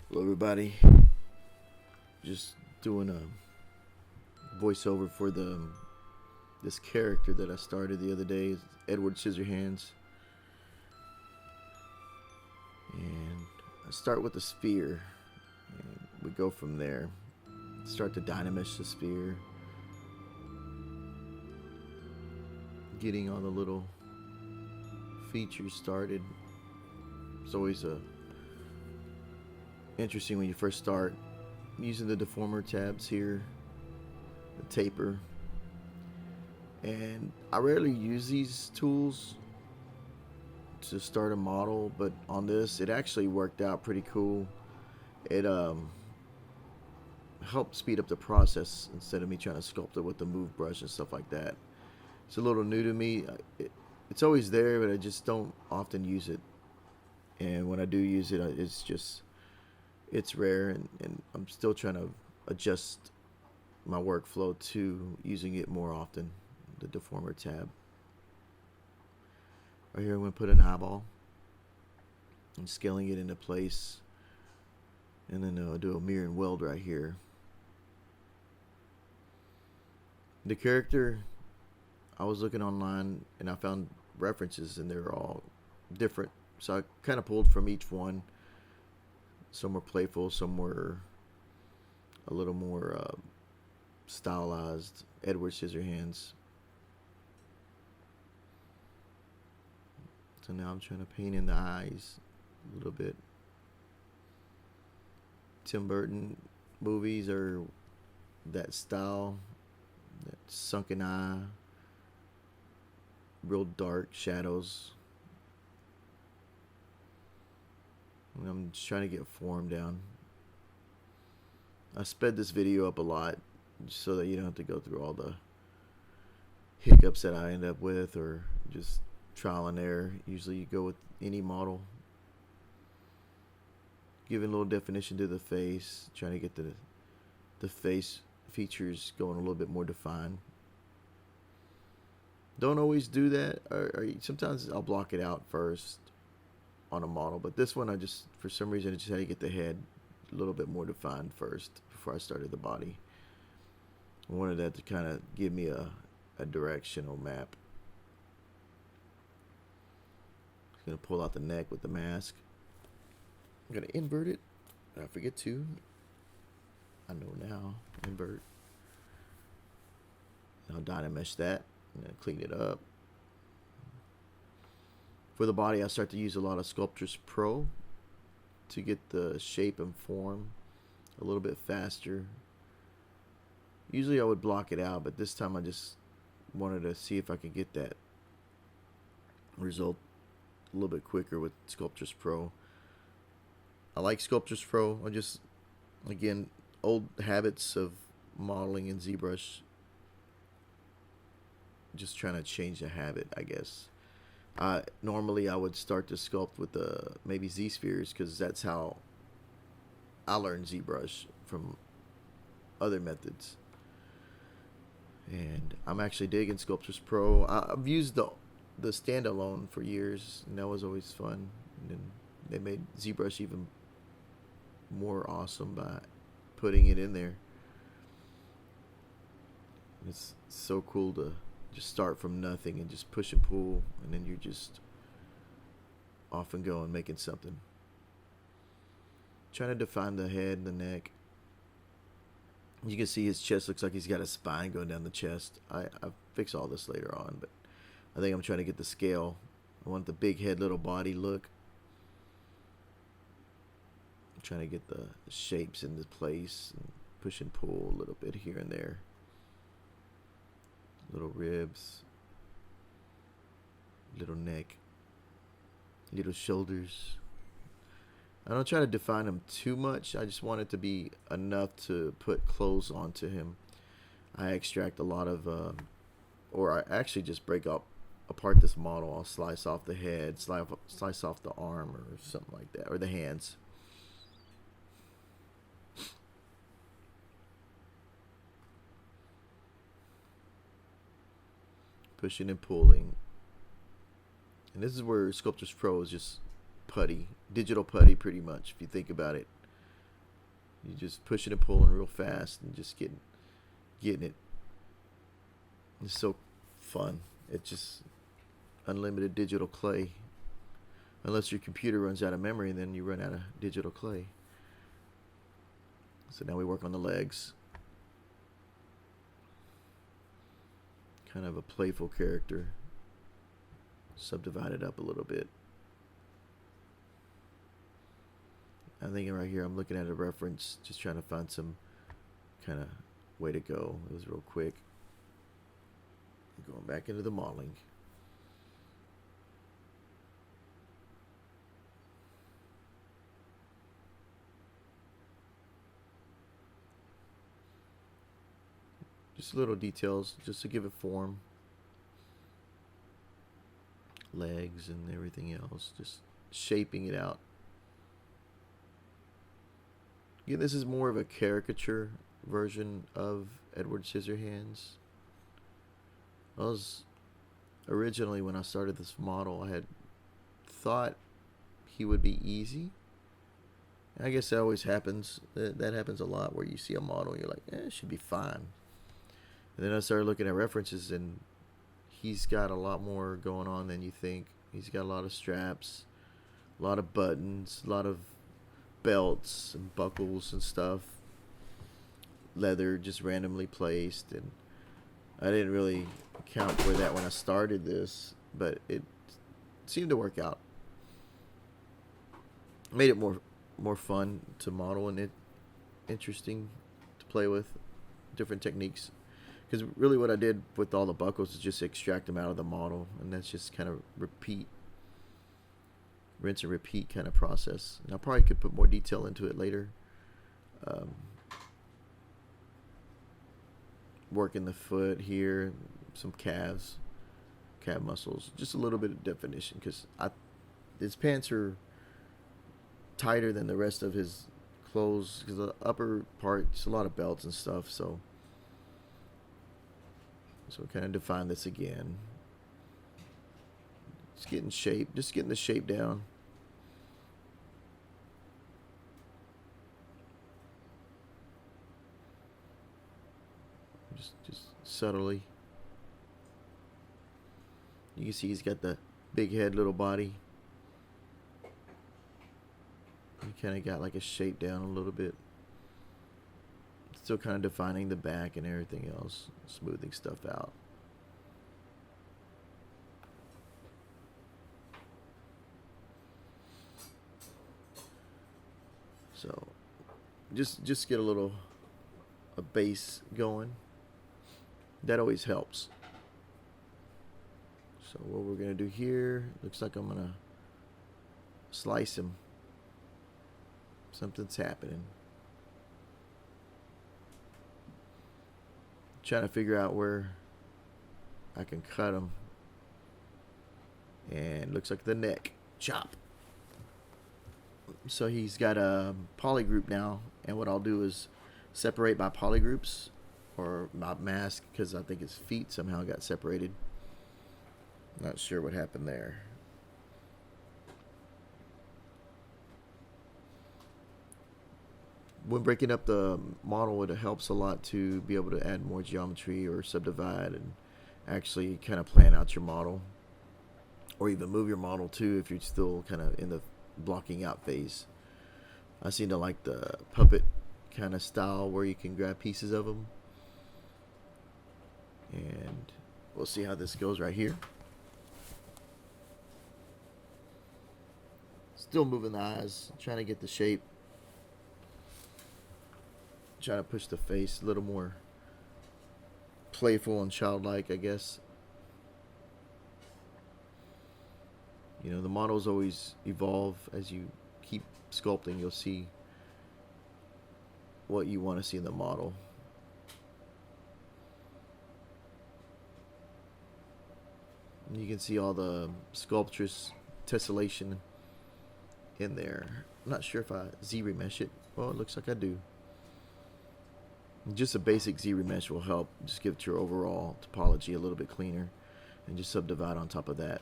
Hello, everybody. Just doing a voiceover for this character that I started the other day, Edward Scissor Hands, and I start with the sphere, and we go from there. Start to dynamesh the sphere, getting all the little features started. It's always interesting when you first start using the deformer tabs here, the taper, and I rarely use these tools to start a model, but on this it actually worked out pretty cool. It helped speed up the process instead of me trying to sculpt it with the move brush and stuff like that. It's a little new to me. It's always there, but I just don't often use it, and when I do use it, it's rare, and I'm still trying to adjust my workflow to using it more often. The deformer tab. Right here I'm going to put an eyeball and scaling it into place, and then I'll do a mirror and weld right here. The character, I was looking online and I found references and they were all different, so I kind of pulled from each one. Some were playful, some were a little more stylized. Edward Scissor Hands. So now I'm trying to paint in the eyes a little bit. Tim Burton movies are that style, that sunken eye, real dark shadows. And I'm just trying to get form down. I sped this video up a lot so that you don't have to go through all the hiccups that I end up with, or just trial and error. Usually you go with any model. Giving a little definition to the face, trying to get the face features going a little bit more defined. Don't always do that, or sometimes I'll block it out first on a model, but this one for some reason I just had to get the head a little bit more defined first before I started the body. I wanted that to kind of give me a directional map. Gonna pull out the neck with the mask. I'm gonna invert it. I forget to. I know now. Invert. I'll dynamesh that and then clean it up. For the body, I start to use a lot of Sculptris Pro to get the shape and form a little bit faster. Usually I would block it out, but this time I just wanted to see if I could get that result a little bit quicker with Sculptris Pro. I like Sculptris Pro. Again, old habits of modeling in Zbrush. Just trying to change the habit, I guess. Normally I would start to sculpt with maybe Z-spheres, because that's how I learned ZBrush from other methods. And I'm actually digging Sculptris Pro. I've used the standalone for years, and that was always fun. And then they made ZBrush even more awesome by putting it in there. It's so cool to just start from nothing and just push and pull, and then you're just off and going, making something. Trying to define the head and the neck. You can see his chest looks like he's got a spine going down the chest. I'll fix all this later on, but I think I'm trying to get the scale. I want the big head, little body look. I'm trying to get the shapes into place and push and pull a little bit here and there. Little ribs, little neck, little shoulders. I don't try to define him too much. I just want it to be enough to put clothes onto him. I extract a lot of, or I actually just break apart this model. I'll slice off the head, slice off the arm or something like that, or the hands. Pushing and pulling. And this is where Sculptris Pro is just putty, digital putty pretty much, if you think about it. You just pushing and pulling real fast and just getting it. It's so fun. It's just unlimited digital clay. Unless your computer runs out of memory, then you run out of digital clay. So now we work on the legs. Kind of a playful character. Subdivide it up a little bit. I'm thinking right here, I'm looking at a reference, just trying to find some kind of way to go. It was real quick. Going back into the modeling. Just little details, just to give it form. Legs and everything else, just shaping it out. Again, this is more of a caricature version of Edward Scissor Hands. I was originally, when I started this model, I had thought he would be easy. I guess that always happens. That happens a lot, where you see a model and you're like, it should be fine. And then I started looking at references, and he's got a lot more going on than you think. He's got a lot of straps, a lot of buttons, a lot of belts and buckles and stuff. Leather just randomly placed, and I didn't really account for that when I started this, but it seemed to work out. Made it more fun to model, and it interesting to play with different techniques. Because really what I did with all the buckles is just extract them out of the model, and that's just kind of rinse and repeat kind of process. And I probably could put more detail into it later. Working the foot here, some calf muscles, just a little bit of definition, because his pants are tighter than the rest of his clothes, because the upper part, just a lot of belts and stuff, so kind of define this again. Just getting the shape down. Just subtly. You can see he's got the big head, little body. He kind of got like a shape down a little bit. Still kind of defining the back and everything else, smoothing stuff out. So just get a base going. That always helps. So what we're gonna do here, looks like I'm gonna slice him. Something's happening. Trying to figure out where I can cut him. And looks like the neck. Chop. So he's got a polygroup now, and what I'll do is separate by polygroups, or not mask, because I think his feet somehow got separated. Not sure what happened there. When breaking up the model, it helps a lot to be able to add more geometry or subdivide and actually kind of plan out your model, or even move your model too if you're still kind of in the blocking out phase. I seem to like the puppet kind of style where you can grab pieces of them, and we'll see how this goes right here. Still moving the eyes, trying to get the shape. Trying to push the face a little more playful and childlike, I guess. You know, the models always evolve as you keep sculpting. You'll see what you want to see in the model. And you can see all the sculptress tessellation in there. I'm not sure if I Z-remesh it. Well, it looks like I do. Just a basic Z-remesh will help. Just give it your overall topology a little bit cleaner, and just subdivide on top of that.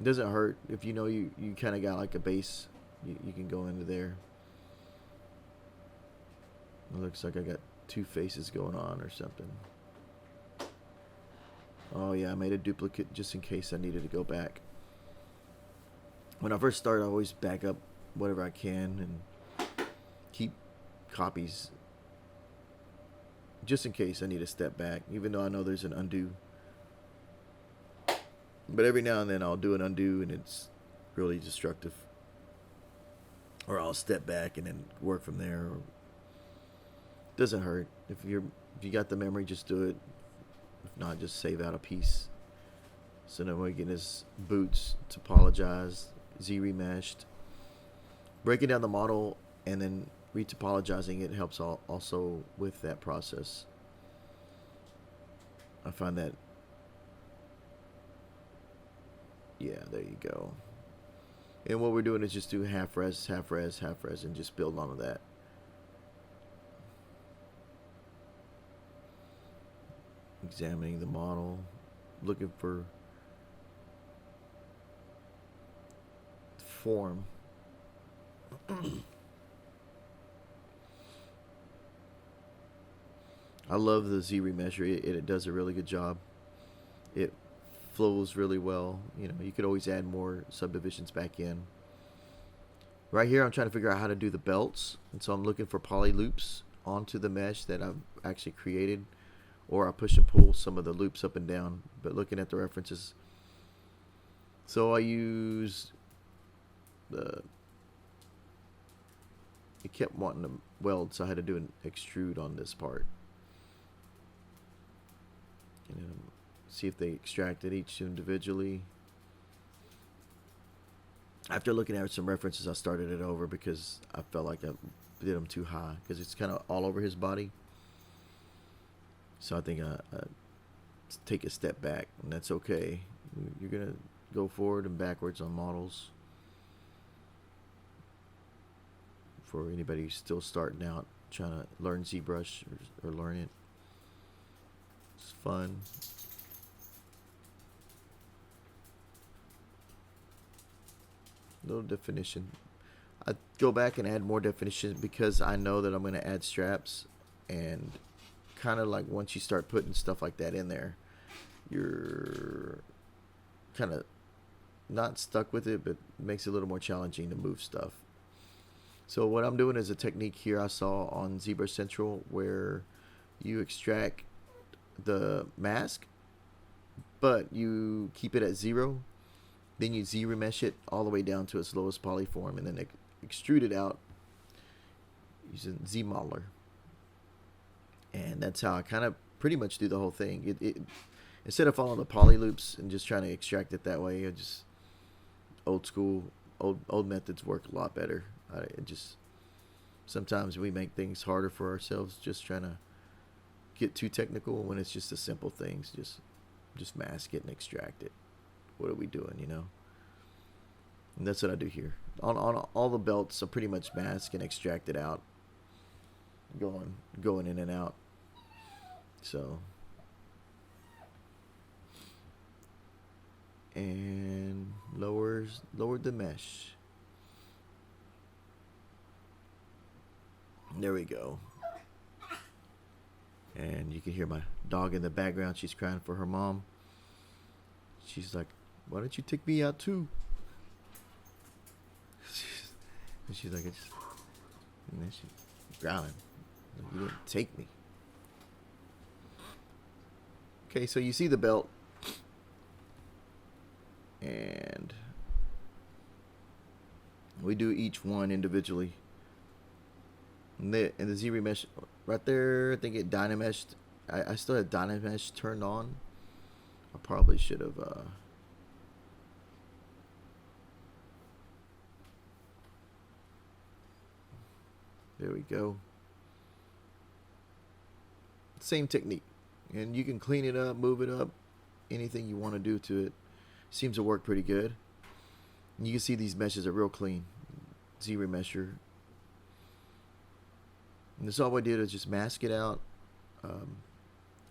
It doesn't hurt if you know you kind of got like a base you can go into there. It looks like I got two faces going on or something. Oh yeah, I made a duplicate just in case I needed to go back. When I first start, I always back up whatever I can and keep copies just in case I need to step back, even though I know there's an undo. But every now and then I'll do an undo and it's really destructive. Or I'll step back and then work from there. Doesn't hurt. If you got the memory, just do it. If not, just save out a piece. So then we get his boots, topologized, Z-remeshed. Breaking down the model and then retopologizing it helps also with that process. I find that, yeah, there you go. And what we're doing is just do half res, half res, half res, and just build onto that. Examining the model, looking for form. I love the Z remeasure. It does a really good job. It flows really well. You know, you could always add more subdivisions back in. Right here, I'm trying to figure out how to do the belts, and so I'm looking for poly loops onto the mesh that I've actually created, or I push and pull some of the loops up and down. But looking at the references, so I use the. It kept wanting to weld, so I had to do an extrude on this part. And then see if they extracted each individually. After looking at some references, I started it over because I felt like I did them too high, because it's kind of all over his body. So I think I take a step back, and that's okay. You're going to go forward and backwards on models. For anybody who's still starting out, trying to learn ZBrush or learn it. It's fun. Little definition. I go back and add more definition because I know that I'm going to add straps, and kind of like once you start putting stuff like that in there, you're kind of not stuck with it, but it makes it a little more challenging to move stuff. So what I'm doing is a technique here I saw on ZBrush Central where you extract the mask, but you keep it at 0. Then you Z-remesh it all the way down to its lowest polyform, and then extrude it out using Z-modeler. And that's how I kind of pretty much do the whole thing. Instead of following the poly loops and just trying to extract it that way, I just old school, old methods work a lot better. Sometimes we make things harder for ourselves, just trying to get too technical when it's just the simple things. Just mask it and extract it. What are we doing, you know? And that's what I do here. On all the belts, I pretty much mask and extract it out. Going in and out. So. And lowered the mesh. There we go. And you can hear my dog in the background. She's crying for her mom. She's like, why don't you take me out too? She's like, and then she's growling. Like, you didn't take me. Okay, so you see the belt. And we do each one individually. And the Z-remesh right there, I think it Dynameshed. I still had Dynamesh turned on. I probably should have there we go. Same technique. And you can clean it up, move it up, anything you want to do to it. Seems to work pretty good. And you can see these meshes are real clean. Z-remesher. And this all I did is just mask it out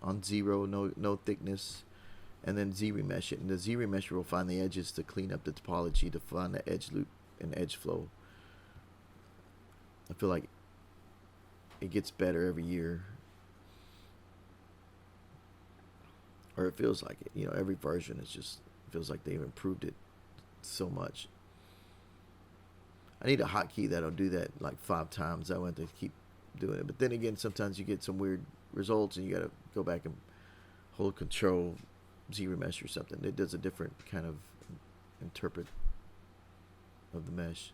on 0, no thickness, and then Z-remesh it. And the Z-remesher will find the edges to clean up the topology, to find the edge loop and edge flow. I feel like it gets better every year, or it feels like it. You know, every version is just feels like they've improved it so much. I need a hotkey that'll do that like 5 times. I want to keep doing it, but then again, sometimes you get some weird results, and you gotta go back and hold Control Zremesh or something. It does a different kind of interpret of the mesh.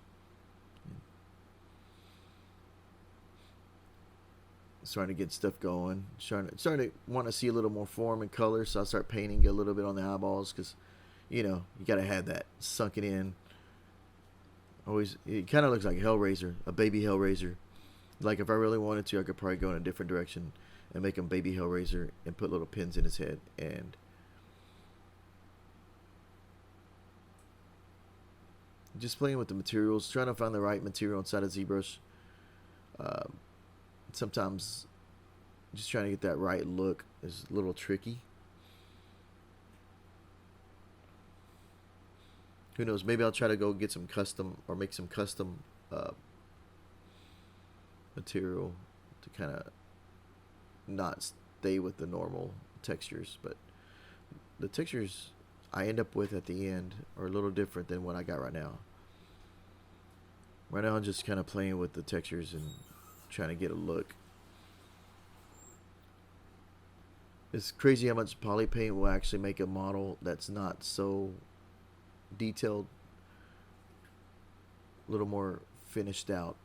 Starting to get stuff going. Starting to want to see a little more form and color, so I start painting a little bit on the eyeballs because, you know, you gotta have that sunken in. Always, it kind of looks like Hellraiser, a baby Hellraiser. Like if I really wanted to, I could probably go in a different direction and make him baby Hellraiser and put little pins in his head and just playing with the materials, trying to find the right material inside of ZBrush. Sometimes just trying to get that right look is a little tricky. Who knows? Maybe I'll try to go get some custom or make some custom material to kind of not stay with the normal textures, but the textures I end up with at the end are a little different than what I got right now. Right now I'm just kind of playing with the textures and trying to get a look. It's crazy how much poly paint will actually make a model that's not so detailed a little more finished out.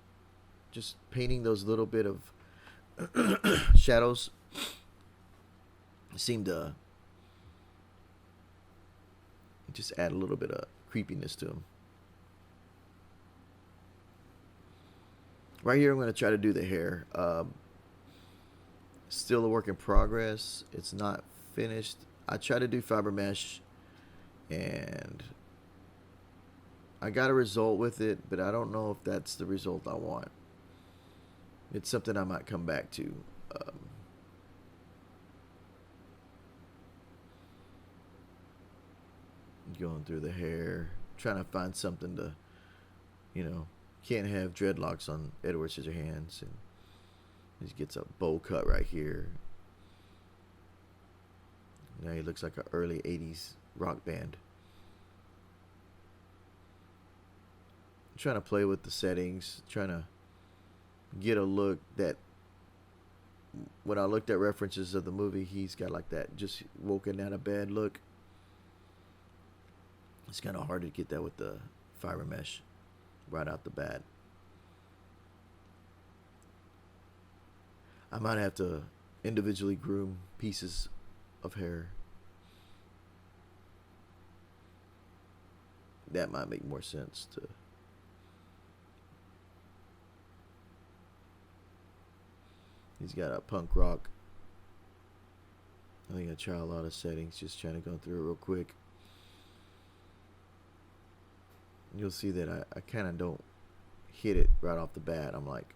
Just painting those little bit of shadows seem to just add a little bit of creepiness to them. Right here I'm going to try to do the hair. Still a work in progress. It's not finished. I try to do fiber mesh and I got a result with it, but I don't know if that's the result I want. It's something I might come back to. Going through the hair, trying to find something to, you know, can't have dreadlocks on Edward Scissor Hands, and he gets a bowl cut right here. Now he looks like an early 80s rock band. I'm trying to play with the settings, trying to get a look that when I looked at references of the movie, he's got like that just woken out of bed look. It's kind of hard to get that with the fiber mesh right out the bat. I might have to individually groom pieces of hair. That might make more sense to. He's got a punk rock. I think I try a lot of settings, just trying to go through it real quick. You'll see that I kind of don't hit it right off the bat. I'm like,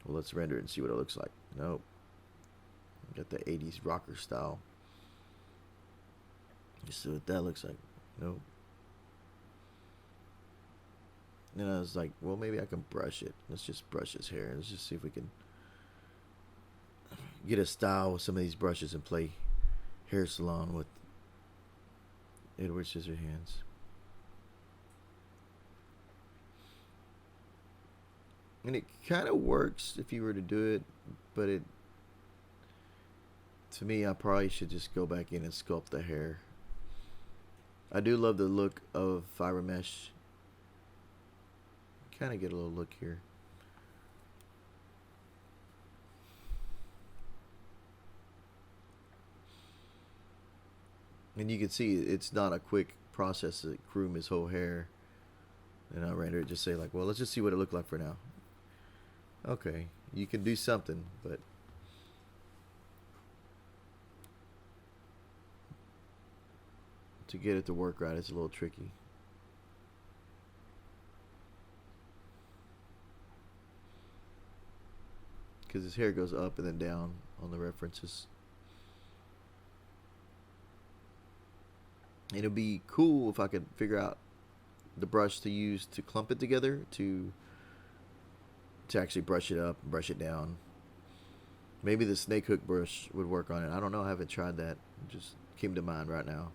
well, let's render it and see what it looks like. Nope. Got the 80s rocker style. You see what that looks like. Nope. And I was like, well, maybe I can brush it. Let's just brush his hair. Let's just see if we can get a style with some of these brushes and play hair salon with Edward Scissor Hands. And it kind of works if you were to do it, but it, to me, I probably should just go back in and sculpt the hair. I do love the look of fiber mesh. Kind of get a little look here. And you can see it's not a quick process to groom his whole hair. And I render it, just say like, well, let's just see what it looked like for now. Okay, you can do something, but to get it to work right, it's a little tricky. Because his hair goes up and then down on the references. It'd be cool if I could figure out the brush to use to clump it together to to actually brush it up, brush it down. Maybe the snake hook brush would work on it. I don't know. I haven't tried that. It just came to mind right now.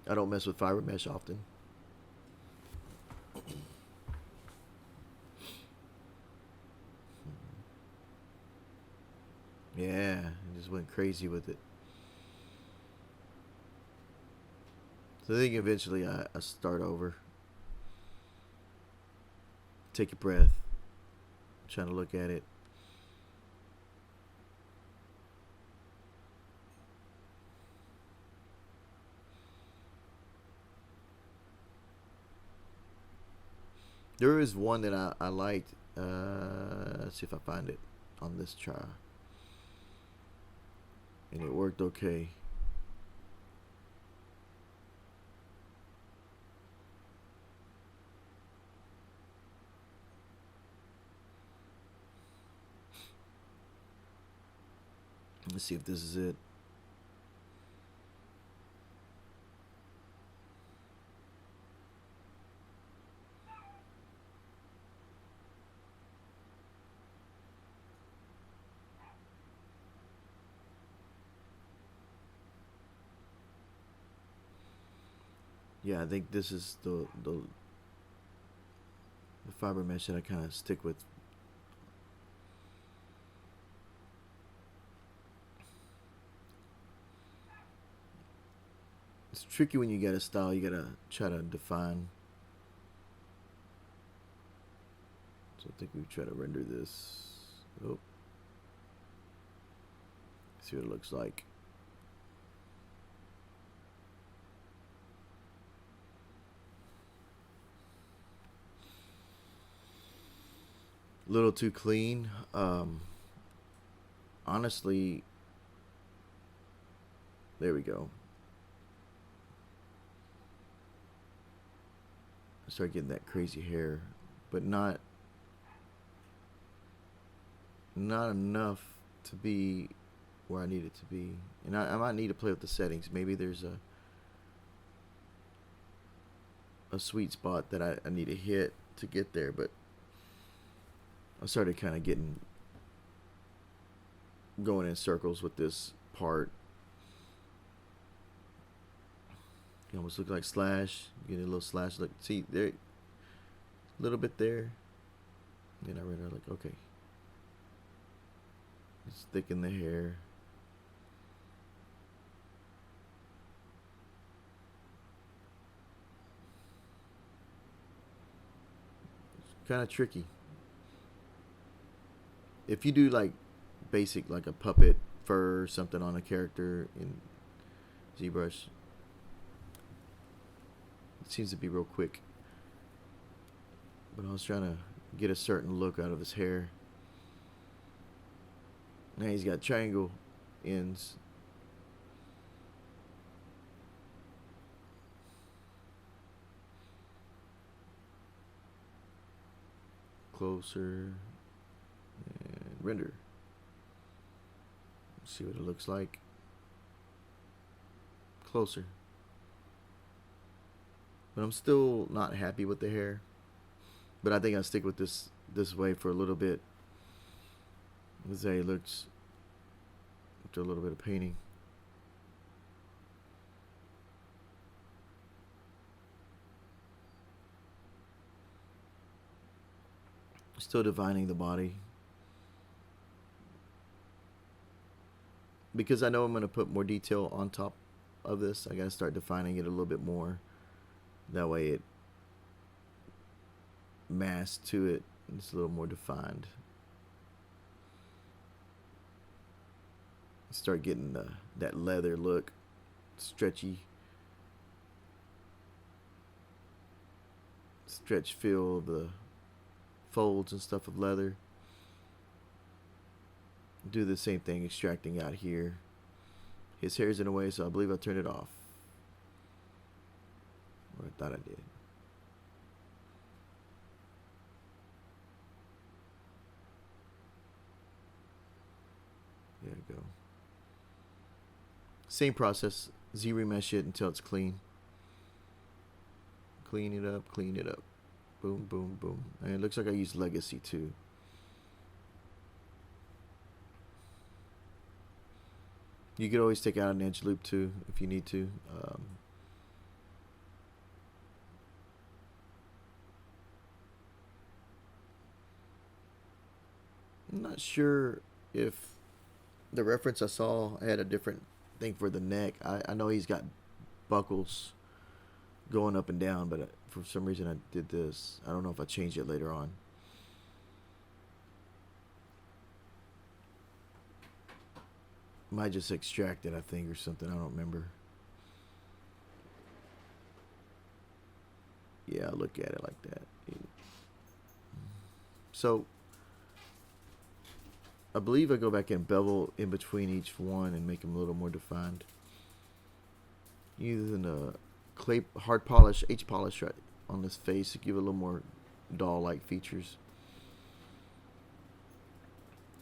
I don't mess with fiber mesh often. Yeah, I just went crazy with it. So I think eventually I start over. Take a breath. Trying to look at it. There is one that I liked. Let's see if I find it on this try. And it worked okay. Let's see if this is it. Yeah, I think this is the fiber mesh that I kind of stick with. It's tricky when you get a style. You gotta try to define. So I think we try to render this. Oh, see what it looks like. A little too clean. Honestly, there we go. I start getting that crazy hair, but not enough to be where I need it to be. And I might need to play with the settings. Maybe there's a sweet spot that I need to hit to get there, but I started kind of going in circles with this part. You almost look like Slash. Get a little Slash look. See there, a little bit there. Then I render like okay. Just thicken the hair. It's kind of tricky. If you do like basic, like a puppet fur or something on a character in ZBrush, it seems to be real quick. But I was trying to get a certain look out of his hair. Now he's got triangle ends. Closer. And render. See what it looks like. Closer. But I'm still not happy with the hair. But I think I'll stick with this way for a little bit. This way it looks after a little bit of painting. Still defining the body. Because I know I'm going to put more detail on top of this, I got to start defining it a little bit more. That way it mass to it, it's a little more defined. Start getting that leather look, stretchy, stretch feel of the folds and stuff of leather. Do the same thing, extracting out here. His hair's in a way, so I believe I turned it off. Or I thought I did. There we go. Same process. Z remesh it until it's clean. Clean it up, clean it up. Boom, boom, boom. And it looks like I used Legacy too. You could always take out an edge loop too if you need to. I'm not sure if the reference I saw had a different thing for the neck. I know he's got buckles going up and down, but for some reason I did this. I don't know if I changed it later on. Might just extract it, I think, or something. I don't remember. Yeah, I'll look at it like that. So I believe I go back and bevel in between each one and make them a little more defined. Using a clay hard polish, H polish right on this face to give it a little more doll-like features.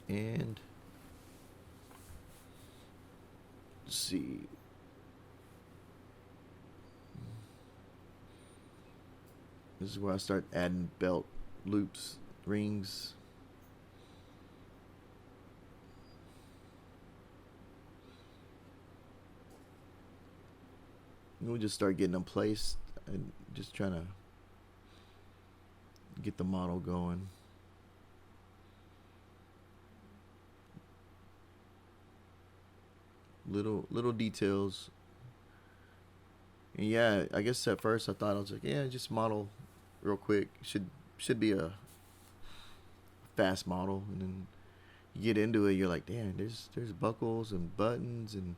And let's see. This is where I start adding belt loops, rings. And we just start getting them placed and just trying to get the model going. Little details. And yeah, I guess at first I thought I was like, yeah, just model real quick. Should be a fast model, and then you get into it, you're like, damn, there's buckles and buttons and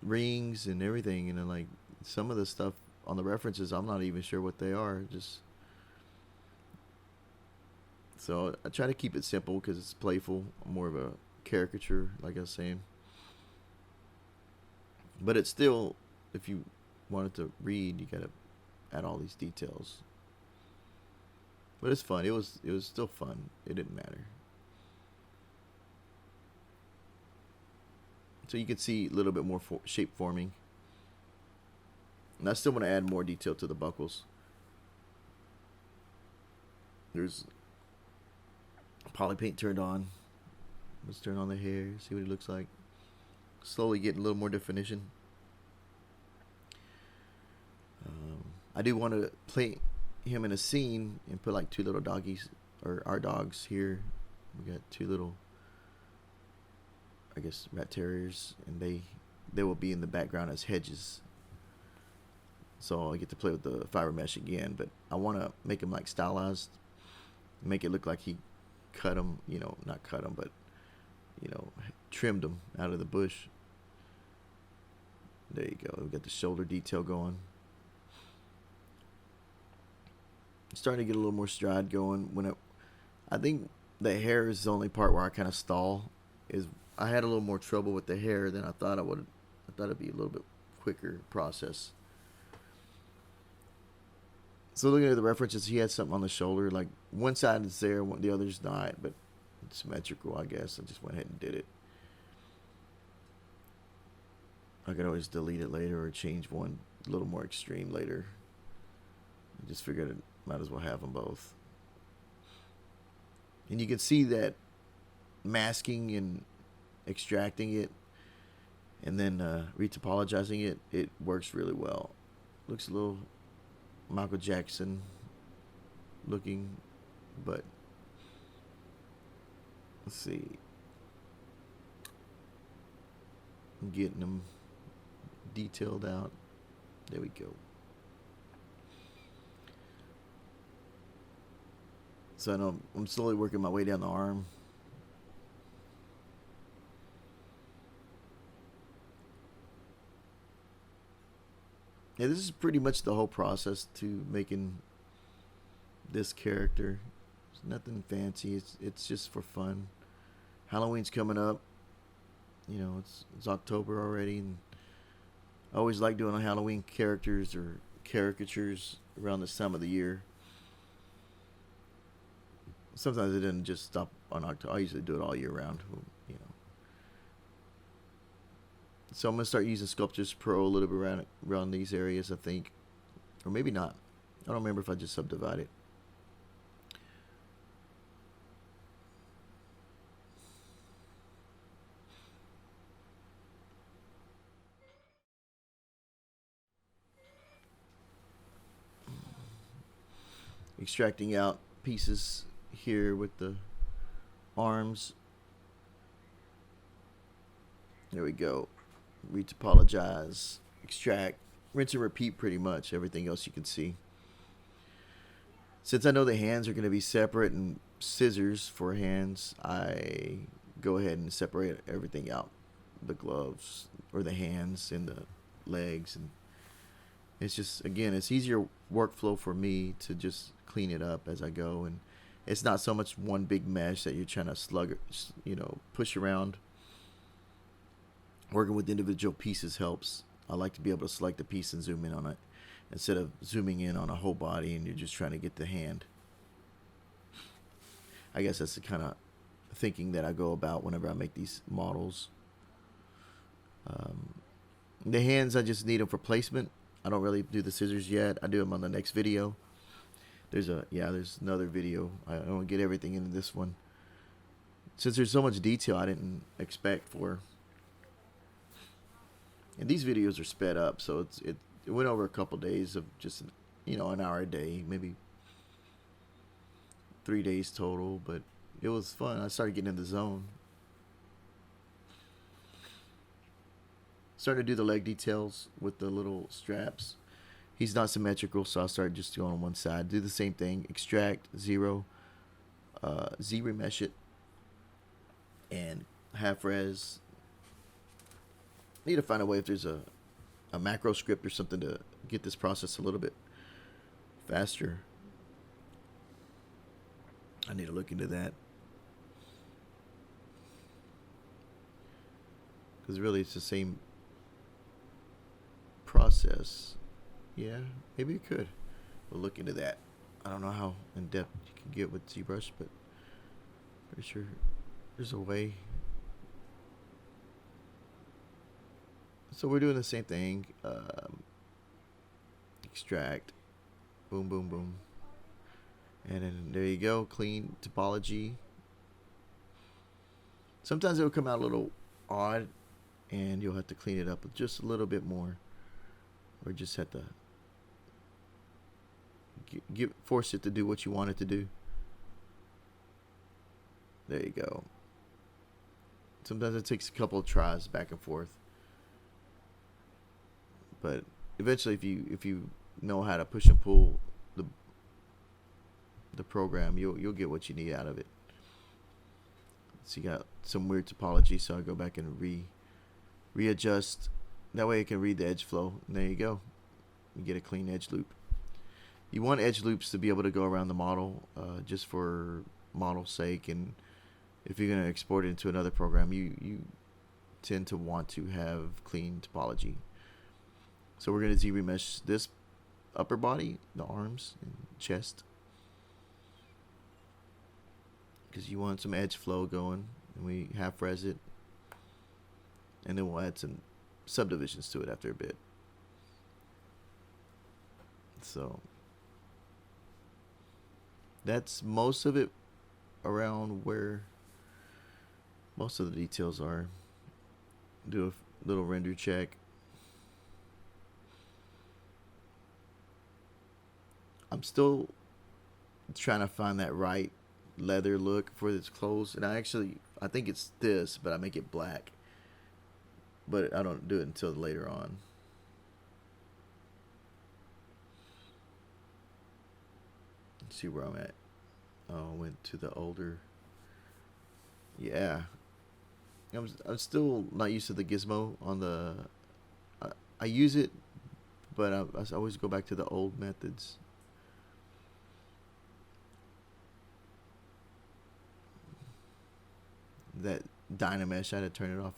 rings and everything, and then like some of the stuff on the references I'm not even sure what they are. Just so I try to keep it simple because it's playful, more of a caricature, like I was saying. But it's still, if you wanted to read, you gotta add all these details. But it's fun. It was still fun. It didn't matter. So you can see a little bit more shape forming. And I still want to add more detail to the buckles. There's poly paint turned on. Let's turn on the hair, see what he looks like. Slowly getting a little more definition. I do want to play him in a scene and put like two little doggies, or our dogs here. We got two little, I guess, rat terriers, and they will be in the background as hedges. So I get to play with the fiber mesh again, but I want to make him like stylized, make it look like he cut them, not cut them, but trimmed them out of the bush. There you go. We got the shoulder detail going. Starting to get a little more stride going. I think the hair is the only part where I kind of stall. Is I had a little more trouble with the hair than I thought I would. I thought it'd be a little bit quicker process. So looking at the references, he had something on the shoulder. Like one side is there, the other's not, but it's symmetrical, I guess. I just went ahead and did it. I could always delete it later or change one a little more extreme later. I just figured it might as well have them both. And you can see that masking and extracting it and then retopologizing it, it works really well. Looks a little Michael Jackson looking, but let's see. I'm getting them detailed out. There we go. So I know I'm slowly working my way down the arm. Yeah, this is pretty much the whole process to making this character. It's nothing fancy. It's just for fun. Halloween's coming up. It's October already, and I always like doing Halloween characters or caricatures around this time of the year. Sometimes it didn't just stop on October. I usually do it all year round, So I'm going to start using Sculptures Pro a little bit around these areas, I think. Or maybe not. I don't remember if I just subdivide it. Extracting out pieces here with the arms. There we go. Retopologize, extract, rinse and repeat pretty much. Everything else you can see. Since I know the hands are going to be separate and scissors for hands, I go ahead and separate everything out. The gloves or the hands and the legs, and it's just, again, it's easier workflow for me to just clean it up as I go, and it's not so much one big mesh that you're trying to slug, push around. Working with individual pieces helps. I like to be able to select a piece and zoom in on it instead of zooming in on a whole body and you're just trying to get the hand. I guess that's the kind of thinking that I go about whenever I make these models. The hands, I just need them for placement. I don't really do the scissors yet. I do them on the next video. There's another video. I don't get everything into this one. Since there's so much detail I didn't expect for. And these videos are sped up, so it went over a couple days of just, an hour a day, maybe 3 days total, but it was fun. I started getting in the zone. Starting to do the leg details with the little straps. He's not symmetrical, so I started just going on one side. Do the same thing. Extract, zero, Z-remesh it, and half res. Need to find a way if there's a macro script or something to get this process a little bit faster. I need to look into that. Because really it's the same process. Yeah, maybe it could. We'll look into that. I don't know how in depth you can get with ZBrush, but pretty sure there's a way. So we're doing the same thing. Extract. Boom, boom, boom. And then there you go. Clean topology. Sometimes it'll come out a little odd, and you'll have to clean it up with just a little bit more. Or just have to force it to do what you want it to do. There you go. Sometimes it takes a couple of tries back and forth. But eventually, if you know how to push and pull the program, you'll get what you need out of it. So you got some weird topology, so I go back and readjust. That way it can read the edge flow. And there you go. You get a clean edge loop. You want edge loops to be able to go around the model, just for model's sake, and if you're going to export it into another program, you tend to want to have clean topology. So we're going to Z-remesh this upper body, the arms and chest, because you want some edge flow going, and we half res it, and then we'll add some subdivisions to it after a bit. So that's most of it around where most of the details are. Do a little render check. I'm still trying to find that right leather look for this clothes, and I think it's this, but I make it black, but I don't do it until later on. Let's see where I'm at. Oh, I went to the older. Yeah, I'm still not used to the gizmo on the. I use it, but I always go back to the old methods. That Dynamesh, I had to turn it off.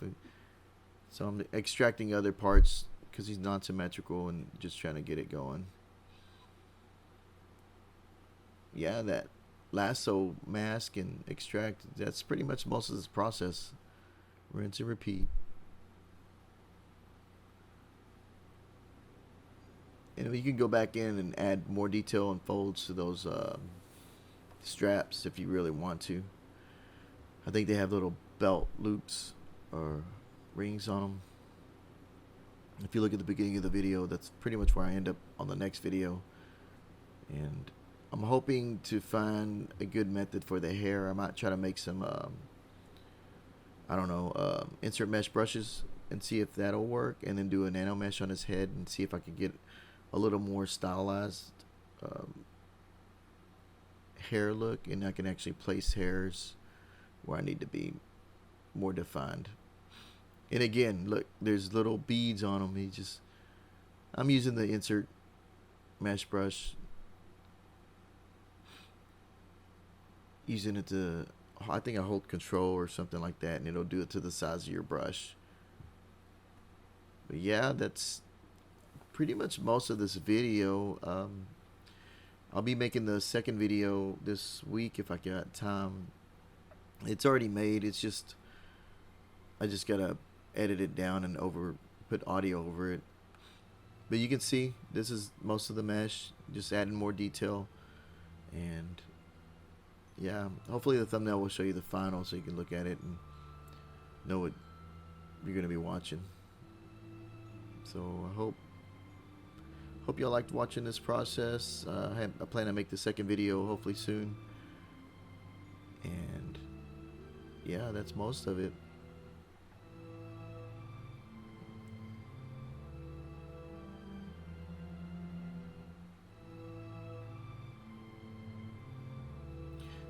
So I'm extracting other parts because he's non-symmetrical and just trying to get it going. Yeah, that lasso mask and extract, that's pretty much most of this process. Rinse and repeat. And you can go back in and add more detail and folds to those straps if you really want to. I think they have little belt loops or rings on them. If you look at the beginning of the video, that's pretty much where I end up on the next video. And I'm hoping to find a good method for the hair. I might try to make some, I don't know, insert mesh brushes and see if that'll work, and then do a nano mesh on his head and see if I can get a little more stylized hair look, and I can actually place hairs where I need to be more defined. And again, look, there's little beads on them. I'm using the insert mesh brush, using it to, I think I hold control or something like that, and it'll do it to the size of your brush. But yeah, that's pretty much most of this video. I'll be making the second video this week if I got time. It's already made. It's just, I just gotta edit it down and put audio over it. But you can see this is most of the mesh, just adding more detail. And yeah, hopefully the thumbnail will show you the final so you can look at it and know what you're gonna be watching. So I hope y'all liked watching this process. I plan to make the second video hopefully soon. And yeah, that's most of it.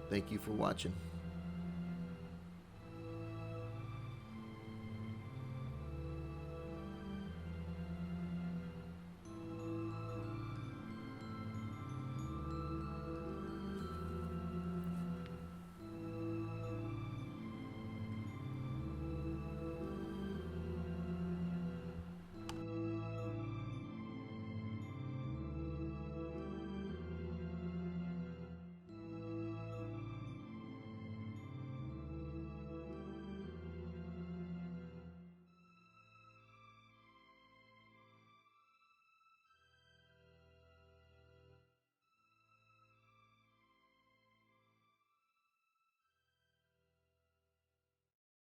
Thank you for watching.